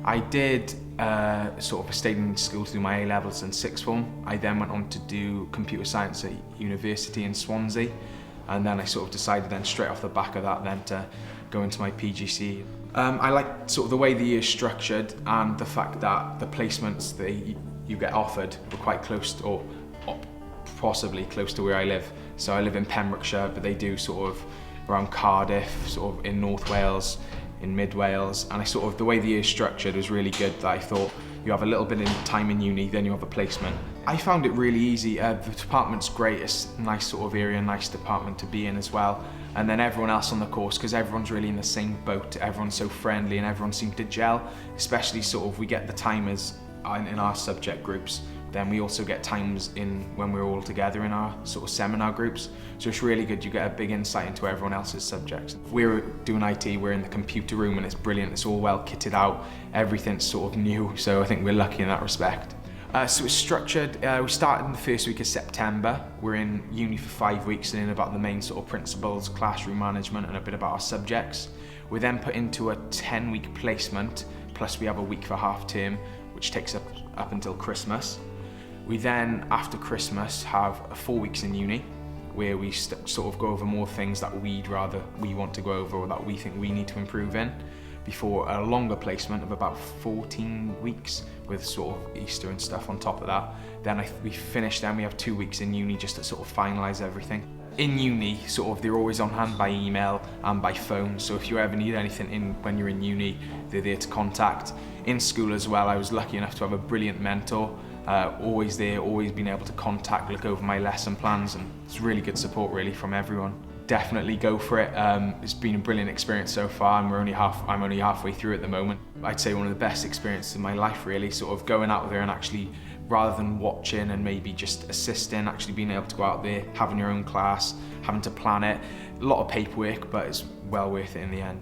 I did sort of stayed in school to do my A-levels and sixth form. I then went on to do computer science at university in Swansea, and then I sort of decided then straight off the back of that then to go into my PGCE. I like sort of the way the year's structured and the fact that the placements that you get offered were quite close to, or possibly close to where I live. So I live in Pembrokeshire, but they do sort of around Cardiff, sort of in North Wales, in Mid Wales, and the way the year's structured was really good, that I thought you have a little bit of time in uni, then you have a placement. I found it really easy. The department's great, it's a nice sort of area, nice department to be in as well. And then everyone else on the course, because everyone's really in the same boat, everyone's so friendly and everyone seemed to gel, especially sort of we get the timers in our subject groups. Then we also get times in when we're all together in our sort of seminar groups. So it's really good, you get a big insight into everyone else's subjects. We're doing IT, we're in the computer room and it's brilliant, it's all well kitted out, everything's sort of new, so I think we're lucky in that respect. So it's structured, we started in the first week of September. We're in uni for 5 weeks and in about the main sort of principles, classroom management and a bit about our subjects. We're then put into a 10-week placement, plus we have a week for half term, which takes up until Christmas. We then, after Christmas, have 4 weeks in uni, where we sort of go over more things that we want to go over or that we think we need to improve in, before a longer placement of about 14 weeks with sort of Easter and stuff on top of that. Then we finish, then we have 2 weeks in uni just to sort of finalise everything. In uni, sort of they're always on hand by email and by phone, so if you ever need anything when you're in uni, they're there to contact. In school as well, I was lucky enough to have a brilliant mentor, always there, always been able to contact, look over my lesson plans, and it's really good support really from everyone. Definitely go for it. It's been a brilliant experience so far, and I'm only halfway through at the moment. I'd say one of the best experiences of my life really, sort of going out there and actually, rather than watching and maybe just assisting, actually being able to go out there, having your own class, having to plan it. A lot of paperwork, but it's well worth it in the end.